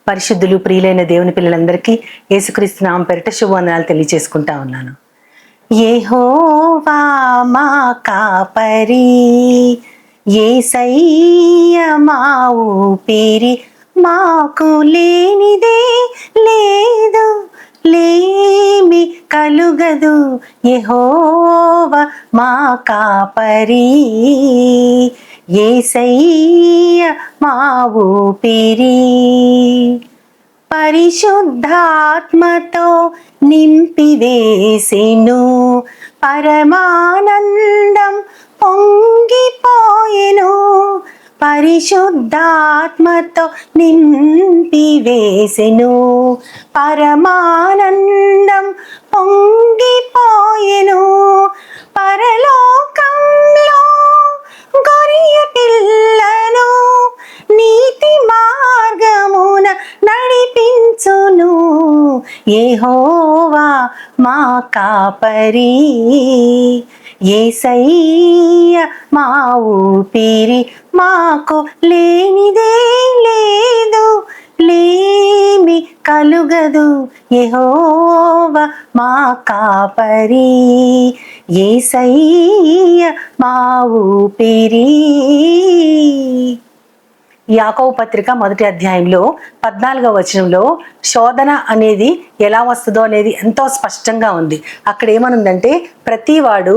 పరిశుద్ధులు ప్రియులైన దేవుని పిల్లలందరికీ యేసుక్రీస్తు నామం పేరిట శుభవందనాలు తెలియజేసుకుంటా ఉన్నాను. యెహోవా మా కాపరి, యేసయ్య మా ఊపిరి, మాకు లేనిదే లేదు, లేమి కలుగదు. యెహోవా మా కాపరి, యేసయ్య మా ఊపిరి. పరిశుద్ధాత్మతో నింపివేసెను, పరమానందం పొంగిపోయెను. పరిశుద్ధాత్మతో నింపివేసెను, పరమానందం పొంగిపోయెను. పరలోకంలో గొర్రె పిల్లను నీతి మార్గమున నడిపించును. యెహోవా మా కాపరి, యేసయ్య మా ఊపిరి, మాకు లేనిదే లేదు, లేమి కలుగదు. యెహోవా మా కాపరి, యేసయ్య మా ఊపిరి. యాకోబు పత్రిక 1వ అధ్యాయంలో 14వ వచనంలో శోధన అనేది ఎలా వస్తుందో అనేది ఎంతో స్పష్టంగా ఉంది. అక్కడ ఏమనుందంటే, ప్రతివాడు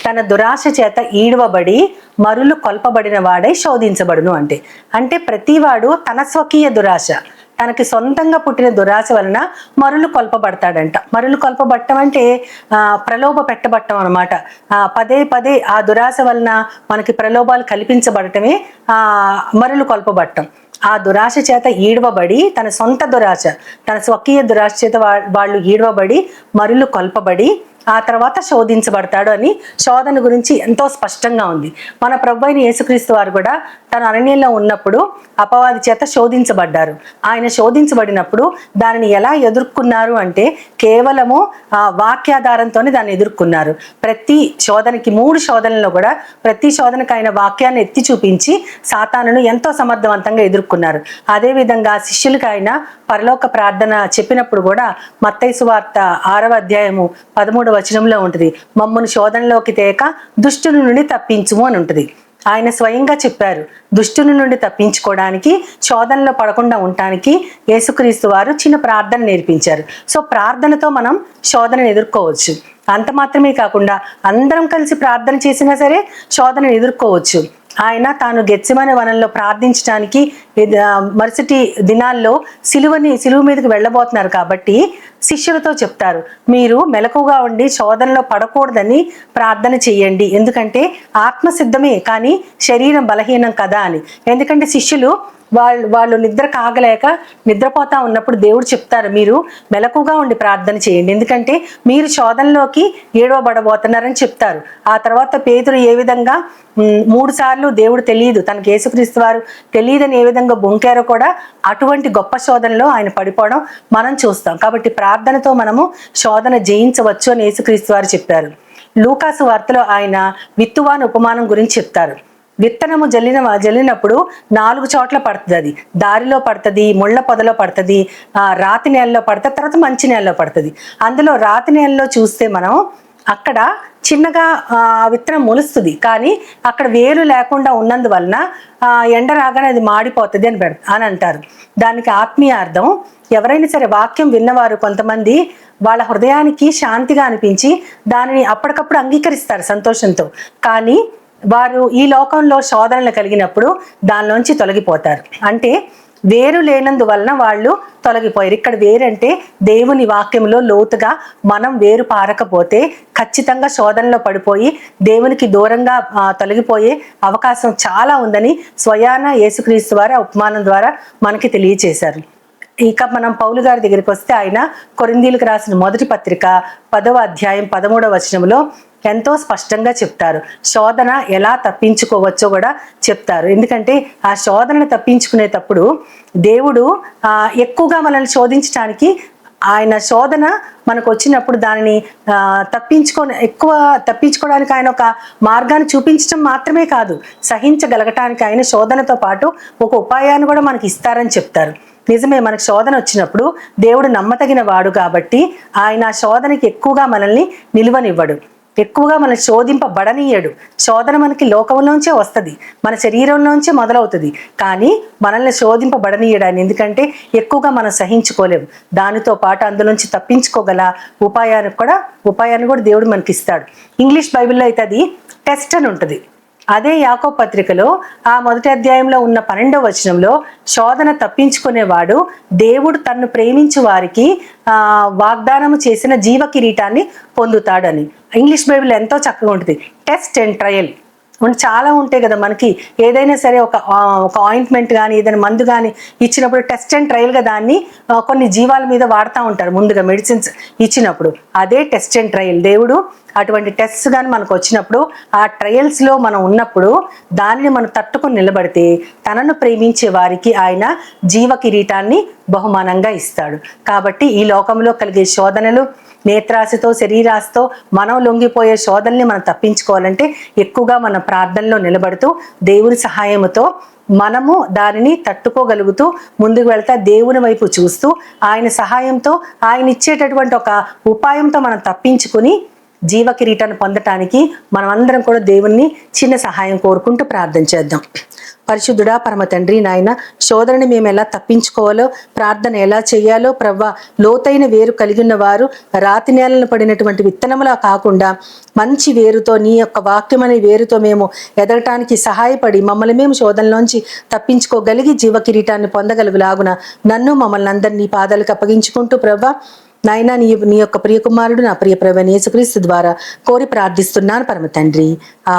తన దురాశ చేత ఈడవబడి మరులు కొల్పబడిన వాడై శోధించబడును. అంటే ప్రతివాడు తన స్వకీయ దురాశ, తనకి సొంతంగా పుట్టిన దురాశ వలన మరులు కొల్పబడతాడంట. మరులు కొల్పబట్టం అంటే ప్రలోభ పెట్టబట్టం అనమాట. పదే పదే ఆ దురాశ వలన మనకి ప్రలోభాలు కల్పించబడటమే మరులు కొల్పబట్టం. ఆ దురాశ చేత ఈడవబడి, తన సొంత దురాశ, తన స్వకీయ దురాశ చేత వాళ్ళు ఈడవబడి మరులు కొల్పబడి ఆ తర్వాత శోధించబడతాడు అని శోధన గురించి ఎంతో స్పష్టంగా ఉంది. మన ప్రభువైన యేసుక్రీస్తు వారు కూడా తన అరణ్యంలో ఉన్నప్పుడు అపవాది చేత శోధించబడ్డారు. ఆయన శోధించబడినప్పుడు దానిని ఎలా ఎదుర్కొన్నారు అంటే కేవలము వాక్యాధారంతోనే దాన్ని ఎదుర్కొన్నారు. ప్రతి శోధనకి 3 శోధనలో కూడా ప్రతి శోధనకు ఆయన వాక్యాన్ని ఎత్తి చూపించి సాతానును ఎంతో సమర్థవంతంగా ఎదుర్కొన్నారు. అదేవిధంగా శిష్యులకి ఆయన పరలోక ప్రార్థన చెప్పినప్పుడు కూడా మత్తయి సువార్త 6వ అధ్యాయము 13వ వచనంలో ఉంటుంది, మమ్మల్ని శోధనలోకి తేక దుష్టుని నుండి తప్పించుము అని ఉంటుంది. ఆయన స్వయంగా చెప్పారు, దుష్టుని నుండి తప్పించుకోవడానికి, శోధనలో పడకుండా ఉండటానికి యేసుక్రీస్తు వారు చిన్న ప్రార్థన నేర్పించారు. సో ప్రార్థనతో మనం శోధనను ఎదుర్కోవచ్చు. అంత మాత్రమే కాకుండా అందరం కలిసి ప్రార్థన చేసినా సరే శోధనను ఎదుర్కోవచ్చు. ఆయన తాను గెత్సెమనే వనంలో ప్రార్థించడానికి మరుసటి దినాల్లో సిలువ మీదకి వెళ్ళబోతున్నారు కాబట్టి శిష్యులతో చెప్తారు, మీరు మెలకుగా ఉండి శోధనలో పడకూడదని ప్రార్థన చేయండి, ఎందుకంటే ఆత్మ సిద్ధమే కానీ శరీరం బలహీనం కదా అని. ఎందుకంటే శిష్యులు వాళ్ళు నిద్ర కాగలేక నిద్రపోతా ఉన్నప్పుడు దేవుడు చెప్తారు, మీరు మెలకుగా ఉండి ప్రార్థన చేయండి, ఎందుకంటే మీరు శోధనలోకి ఏడవబడబోతున్నారని చెప్తారు. ఆ తర్వాత పేతురు ఏ విధంగా 3 సార్లు దేవుడు తెలియదు, తనకు యేసుక్రీస్తు వారు తెలియదని ఏ విధంగా బొంకారో కూడా అటువంటి గొప్ప శోధనలో ఆయన పడిపోవడం మనం చూస్తాం. కాబట్టి ప్రార్థనతో మనము శోధన జయించవచ్చు అని యేసుక్రీస్తు వారు చెప్పారు. లూకాసు వార్తలో ఆయన విత్తువాని ఉపమానం గురించి చెప్తారు. విత్తనము జల్లినప్పుడు 4 చోట్ల పడుతుంది. అది దారిలో పడుతుంది, ముళ్ళ పొదలో పడుతుంది, రాతి నేలలో పడుతుంది, తర్వాత మంచి నేలలో పడుతుంది. అందులో రాతి నేలలో చూస్తే మనం అక్కడ చిన్నగా విత్తనం మొలుస్తుంది, కానీ అక్కడ వేరు లేకుండా ఉన్నందువలన ఎండ రాగానే అది మాడిపోతుంది అని అంటారు. దానికి ఆత్మీయ అర్థం, ఎవరైనా సరే వాక్యం విన్నవారు కొంతమంది వాళ్ళ హృదయానికి శాంతిగా అనిపించి దానిని అప్పటికప్పుడు అంగీకరిస్తారు సంతోషంతో, కానీ వారు ఈ లోకంలో శోధనలు కలిగినప్పుడు దానిలోంచి తొలగిపోతారు. అంటే వేరు లేనందువలన వాళ్ళు తొలగిపోయారు. ఇక్కడ వేరంటే దేవుని వాక్యంలో లోతుగా మనం వేరు పారకపోతే ఖచ్చితంగా శోధనలో పడిపోయి దేవునికి దూరంగా తొలగిపోయే అవకాశం చాలా ఉందని స్వయాన యేసుక్రీస్తు వారి ఉపమానం ద్వారా మనకి తెలియచేశారు. ఇక మనం పౌలు గారి దగ్గరికి వస్తే ఆయన కొరింథీయులకు రాసిన 1వ పత్రిక 10వ అధ్యాయం 13వ వచనంలో ఎంతో స్పష్టంగా చెప్తారు. శోధన ఎలా తప్పించుకోవచ్చో కూడా చెప్తారు. ఎందుకంటే ఆ శోధనను తప్పించుకునేటప్పుడు దేవుడు ఎక్కువగా మనల్ని శోధించడానికి ఆయన శోధన మనకు వచ్చినప్పుడు దానిని తప్పించుకోవడానికి ఆయన ఒక మార్గాన్ని చూపించడం మాత్రమే కాదు, సహించగలగటానికి ఆయన శోధనతో పాటు ఒక ఉపాయాన్ని కూడా మనకి ఇస్తారని చెప్తారు. నిజమే, మనకు శోధన వచ్చినప్పుడు దేవుడు నమ్మతగిన వాడు కాబట్టి ఆయన ఆ శోధనకి ఎక్కువగా మనల్ని నిలువనివ్వడు, ఎక్కువగా మనం శోధింపబడనీయడు. శోధన మనకి లోకంలోంచే వస్తుంది, మన శరీరంలోంచే మొదలవుతుంది, కానీ మనల్ని శోధింపబడనీయడాన్ని, ఎందుకంటే ఎక్కువగా మనం సహించుకోలేము. దానితో పాటు అందులోంచి తప్పించుకోగల ఉపాయాన్ని కూడా దేవుడు మనకి ఇస్తాడు. ఇంగ్లీష్ బైబిల్లో అయితే అది టెస్ట్ అని ఉంటుంది. అదే యాకోబు పత్రికలో ఆ 1వ అధ్యాయంలో ఉన్న 12వ వచనంలో శోధన తప్పించుకునేవాడు దేవుడు తన్ను ప్రేమించు వారికి వాగ్దానము చేసిన జీవ కిరీటాన్ని పొందుతాడని. ఇంగ్లీష్ బైబిల్ ఎంతో చక్కగా ఉంటుంది. టెస్ట్ అండ్ ట్రయల్ చాలా ఉంటాయి కదా, మనకి ఏదైనా సరే ఒక ఆయింట్మెంట్ కానీ ఏదైనా మందు కానీ ఇచ్చినప్పుడు టెస్ట్ అండ్ ట్రయల్గా దాన్ని కొన్ని జీవాల మీద వాడుతూ ఉంటారు ముందుగా మెడిసిన్స్ ఇచ్చినప్పుడు. అదే టెస్ట్ అండ్ ట్రయల్. దేవుడు అటువంటి టెస్ట్స్ కానీ మనకు వచ్చినప్పుడు ఆ ట్రయల్స్లో మనం ఉన్నప్పుడు దానిని మనం తట్టుకొని నిలబడితే తనను ప్రేమించే వారికి ఆయన జీవ కిరీటాన్ని బహుమానంగా ఇస్తాడు. కాబట్టి ఈ లోకంలో కలిగే శోధనలు, నేత్రాశతో శరీరాశతో మనం లొంగిపోయే శోధనల్ని మనం తప్పించుకోవాలంటే ఎక్కువగా మన ప్రార్థనలో నిలబడుతూ దేవుని సహాయంతో మనము దానిని తట్టుకోగలుగుతూ ముందుకు వెళ్తా దేవుని వైపు చూస్తూ ఆయన సహాయంతో ఆయన ఇచ్చేటటువంటి ఒక ఉపాయంతో మనం తప్పించుకుని జీవ కిరీటాన్ని పొందటానికి మనం అందరం కూడా దేవుణ్ణి చిన్న సహాయం కోరుకుంటూ ప్రార్థన చేద్దాం. పరిశుద్ధుడా పరమ తండ్రి, నాయన శోధనని మేము ఎలా తప్పించుకోవాలో, ప్రార్థన ఎలా చేయాలో ప్రవ్వా, లోతైన వేరు కలిగి ఉన్న వారు రాతి నేలను పడినటువంటి విత్తనములా కాకుండా మంచి వేరుతో నీ యొక్క వాక్యం అనే వేరుతో మేము ఎదగటానికి సహాయపడి మమ్మల్ని మేము శోధనలోంచి తప్పించుకోగలిగి జీవ కిరీటాన్ని పొందగలుగులాగున నన్ను మమ్మల్ని అందరినీ నీ పాదాలకు అప్పగించుకుంటూ ప్రవ్వా నాయనా నీ యొక్క ప్రియకుమారుడు నా ప్రియ ప్రభువైన యేసుక్రీస్తు ద్వారా కోరి ప్రార్థిస్తున్నాను పరమ తండ్రి.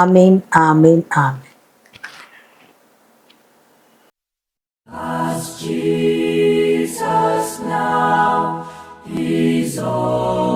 ఆమేన్, ఆమేన్, ఆమేన్. As Jesus now is all.